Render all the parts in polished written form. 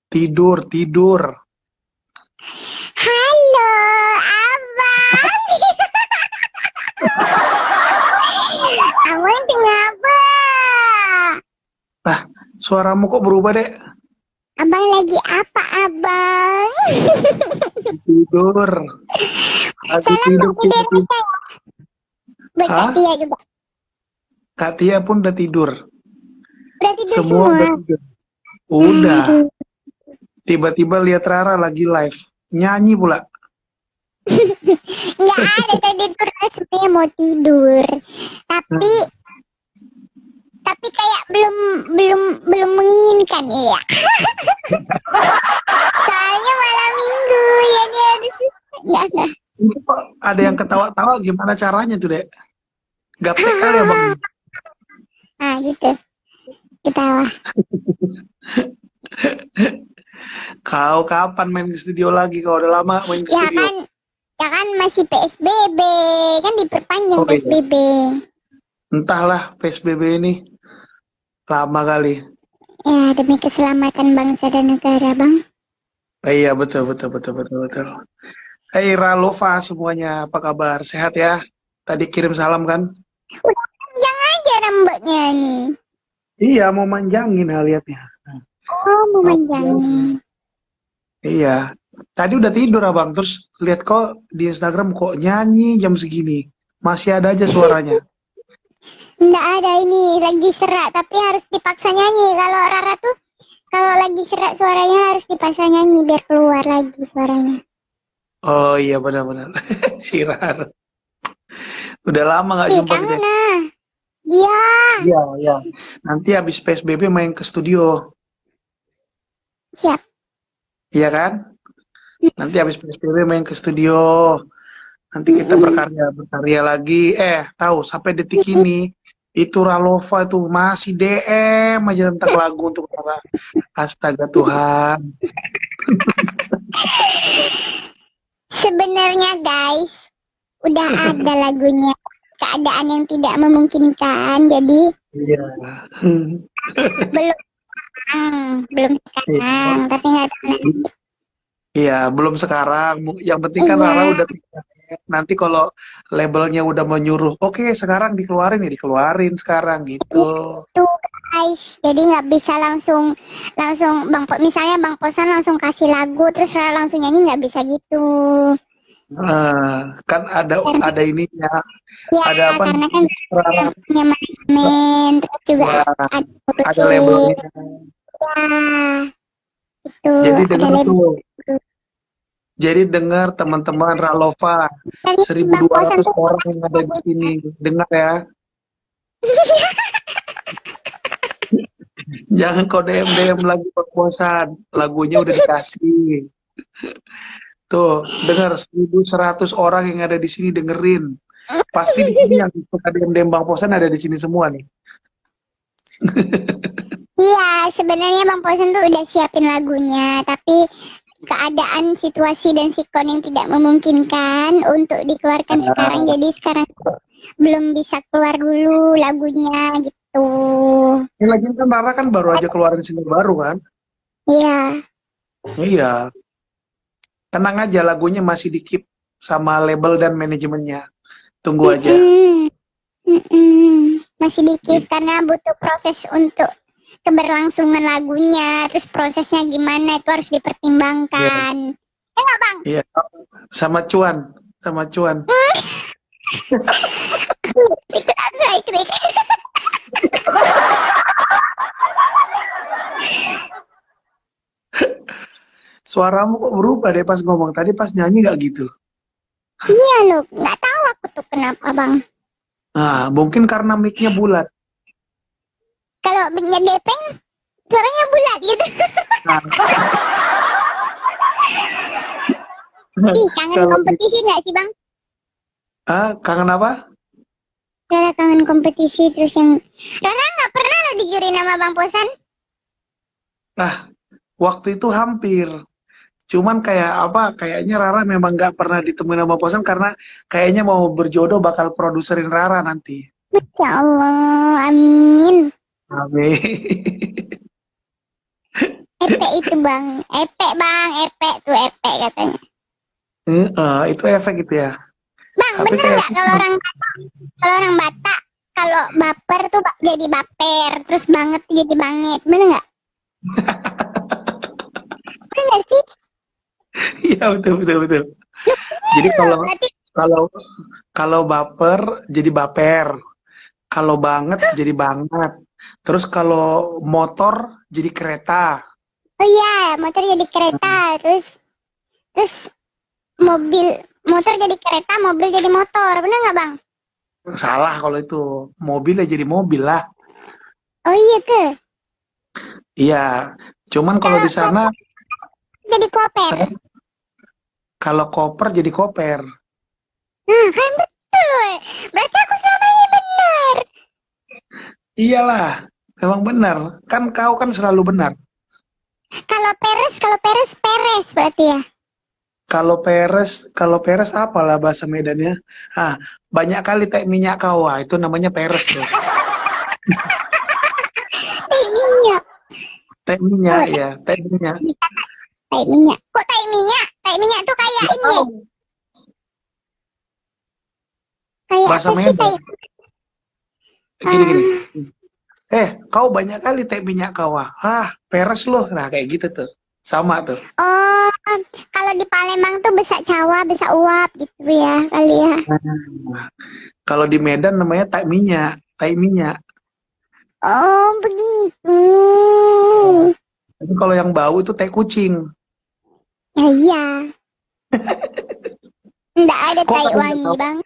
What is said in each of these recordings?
Tidur, tidur. Halo, Abang. Abang kenapa? Lah, suaramu kok berubah, Dek? Abang lagi apa, Abang? Tidur. Lagi Salam tidur, buat tidur, Biden tidur. ya. Buat Kak Hah? Tia juga. Kak Tia pun udah tidur. Udah tidur Semua semua. udah tidur. Udah. Aduh. Tiba-tiba lihat Rara lagi live. Nyanyi pula. Nggak ada tadi tuh Rara sebenarnya mau tidur. Tapi Hmm. kayak belum menginginkan ya. Soalnya malam minggu ya dia harus enggak. Itu kok ada yang ketawa-tawa, gimana caranya tuh, Dek? Gaptek kali ya, Bang? Nah gitu. Ketawa. Kau kapan main ke studio lagi? Kau udah lama main ke Ya studio. kan masih PSBB. Kan diperpanjang Oh iya. PSBB. Entahlah, PSBB ini lama kali. Ya demi keselamatan bangsa dan negara, Bang. Iya, betul. Hey Ralova semuanya, apa kabar? Sehat ya? Tadi kirim salam kan? Udah panjang aja rambutnya nih. Iya, mau manjangin lihatnya. Oh, mau Mau manjangin. manjangin. Iya. Tadi udah tidur abang, terus lihat kok di Instagram kok nyanyi jam segini. Masih ada aja suaranya. Nggak ada ini, lagi serak, tapi harus dipaksa nyanyi. Kalau Rara tuh, kalau lagi serak suaranya harus dipaksa nyanyi biar keluar lagi suaranya. Oh iya benar-benar. Si Rar. Udah lama nggak Ih, jumpa kita. kangen ah. Iya. Iya, iya. Nanti habis PSBB main ke studio. Siap. Iya kan? Nanti habis PSBB main ke studio. Nanti kita berkarya lagi. Tahu sampai detik ini itu Ralova itu masih DM aja tentang lagu untuk Rara. Astaga Tuhan. Sebenarnya guys, udah ada lagunya. Keadaan yang tidak memungkinkan, jadi Iya. belum belum sekarang, tapi nggak tahu nanti. Iya, belum sekarang. Yang penting kan Rara Iya, udah nanti kalau labelnya udah menyuruh, oke sekarang dikeluarin ya dikeluarin sekarang gitu. itu guys. Jadi nggak bisa langsung misalnya Bang Posan langsung kasih lagu, terus Rara langsung nyanyi, nggak bisa gitu. Kan ada ininya, Ya, ada apa? karena kan Rara, punya manajemen, terus juga ya, ada ada ngurusin. labelnya. Ya, itu Jadi ada dengar label. tuh. Jadi dengar teman-teman Ralova, Dan Bang Posan 1.200 tuh orang yang ada di sini. Dengar ya. Jangan kau DM lagu perkosaan. Lagunya udah dikasih. Tuh, dengar 1.100 orang yang ada di sini dengerin. Pasti di sini yang suka DM Bang Posan ada di sini semua nih. Iya, sebenarnya Bang Posan tuh udah siapin lagunya, tapi keadaan situasi dan sikon yang tidak memungkinkan untuk dikeluarkan sekarang, jadi sekarang belum bisa keluar dulu lagunya gitu. Ini lagi kan Rara kan baru aja keluarin single baru kan? Iya. Iya. Tenang aja lagunya masih di-keep sama label dan manajemennya. Tunggu aja. Masih dikit karena butuh proses untuk keberlangsungan lagunya, terus prosesnya gimana itu harus dipertimbangkan. Ya nggak Bang? Iya. Sama Cuan. Ikut. Suaramu kok berubah deh pas ngomong. Tadi pas nyanyi nggak gitu. Iya loh, nggak tahu aku tuh kenapa Bang. Nah, mungkin karena mic-nya bulat. Kalau mic-nya gepeng, suaranya bulat gitu. Nah, Ih, kangen kalau kompetisi nggak sih Bang? kangen apa? Rara kangen kompetisi terus yang Rara nggak pernah loh dijuri nama Bang Posan. Waktu itu hampir. Cuman kayak apa? Kayaknya Rara memang nggak pernah ditemuin sama Posan karena kayaknya mau berjodoh bakal produserin Rara nanti. Masya Allah, amin. Amin. Epek itu bang, epek bang, epek tuh epek katanya. Itu efek gitu ya. Bang, Tapi bener kayak nggak kalau orang Batak kalau baper tuh jadi baper, terus banget tuh jadi banget, bener nggak? Bener nggak sih? iya betul. Jadi kalau Berarti kalau kalau baper jadi baper, kalau banget jadi banget. Terus kalau motor jadi kereta. oh iya, motor jadi kereta, terus motor jadi kereta, mobil jadi motor, bener nggak bang? Salah kalau itu. Mobilnya jadi mobil lah. Oh iya ke? Iya. Cuman kalau di sana Jadi koper. kalau koper jadi koper. Nah, kan betul loh. Berarti aku selama ini benar. Iyalah, memang benar. Kan kau kan selalu benar. Kalau peres berarti ya. Kalau peres apalah bahasa Medannya? Banyak kali teh minyak kau, itu namanya peres tuh. Minyak. Teh minyak ya, teh minyak. Minyak. Kok minyak? Minyak tuh kayak ini ya? Kayak Bahasa apa sih Medan. Gini. Kau banyak kali teh minyak kau. Peres loh. Nah, kayak gitu tuh. Sama tuh. Oh, kalau di Palembang tuh besak cawa, besak uap gitu ya kali ya. Kalau di Medan namanya teh minyak. Oh, begitu. Tapi kalau yang bau itu teh kucing. Ya iya. Nggak ada Kok tai nggak ada yang wangi, ketawa? Bang.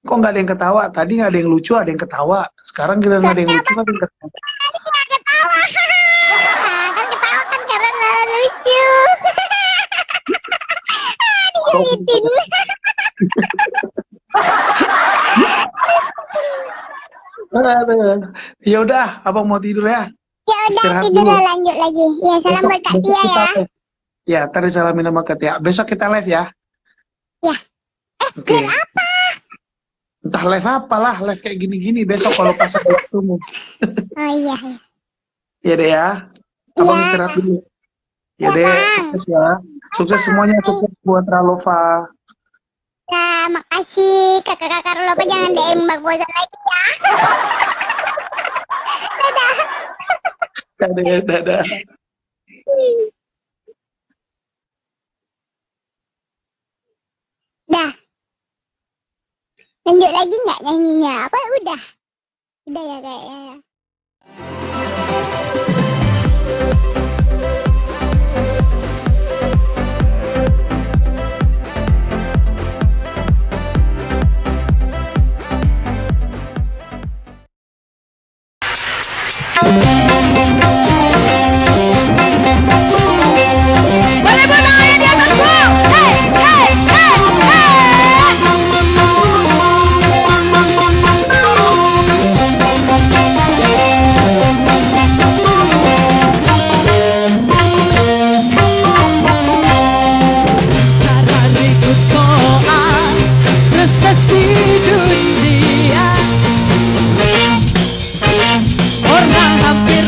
Kok nggak ada yang ketawa? Tadi nggak ada yang lucu, ada yang ketawa. Sekarang giliran nggak ada yang lucu, nggak ada yang ketawa. Tadi nggak ketawa. Kan ketawa kan karena lucu. Digalitin. Ya udah, abang mau tidur ya. Ya udah Istirahat tidur dulu. lanjut lagi. Ya salam buat Kak Besok Tia kita ya. live. Ya, ntar disalamin sama Kak Tia. Besok kita live ya. Ya. Oke. Live apa? Entah live apalah, live kayak gini-gini besok kalau pas ada waktumu. Oh iya. Ya deh ya. Abang Iya. istirahat dulu. Ya Ya, deh, Bang. sukses ya. Sukses semuanya, sukses buat Ralova. Ya, makasih. Kakak-kakak Rolopa jangan DM Bang Bosan lagi ya. Dadah. Dadah. Dah. Lanjut lagi nggak nyanyinya? Apa udah? Udah ya kayaknya. Orang hampir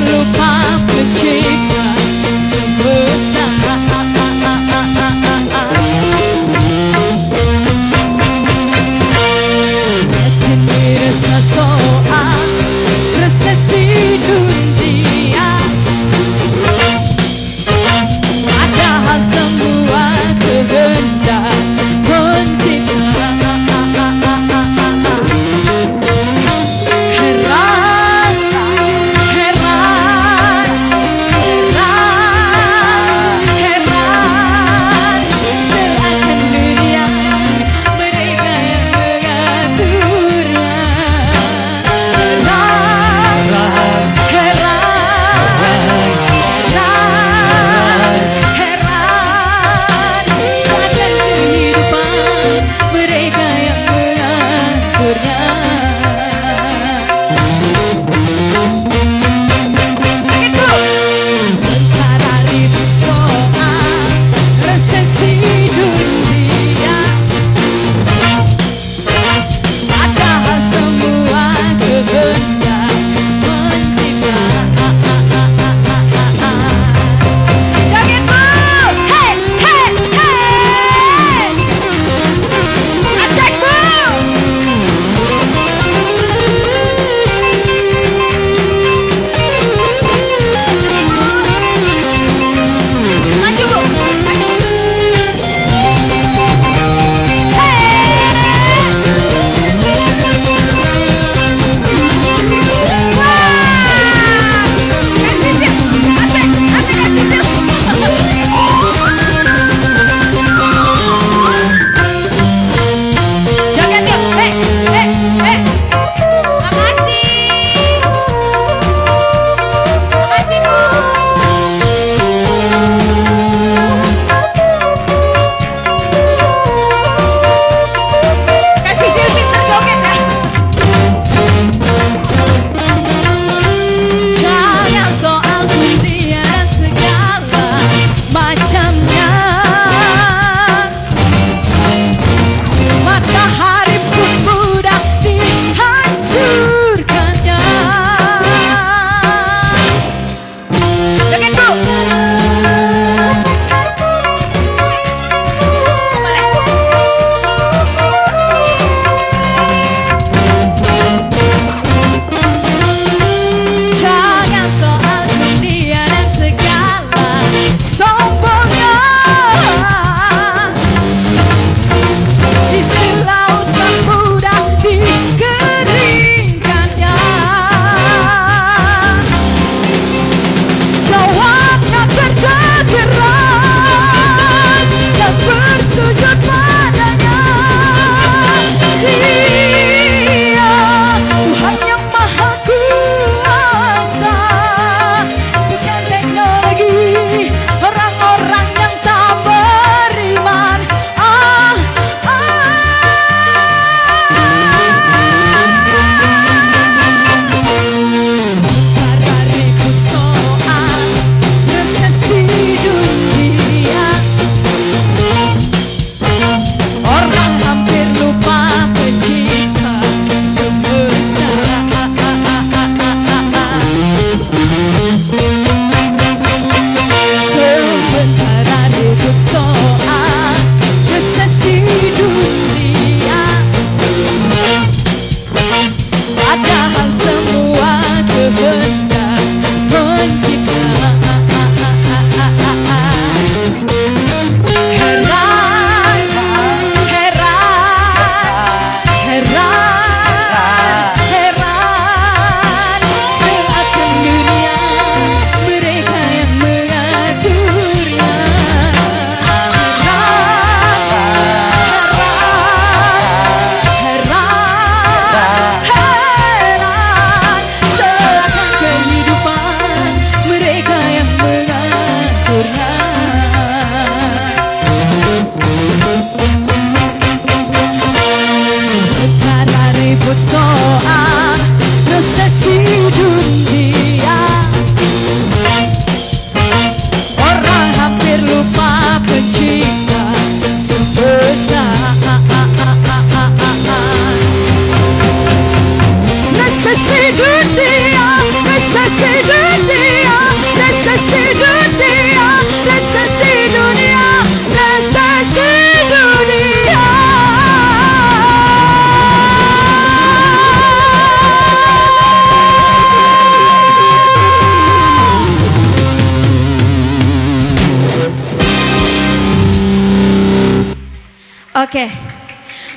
Oke.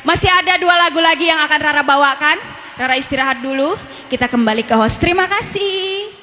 Masih ada 2 lagu lagi yang akan Rara bawakan. Rara istirahat dulu. Kita kembali ke host. Terima kasih.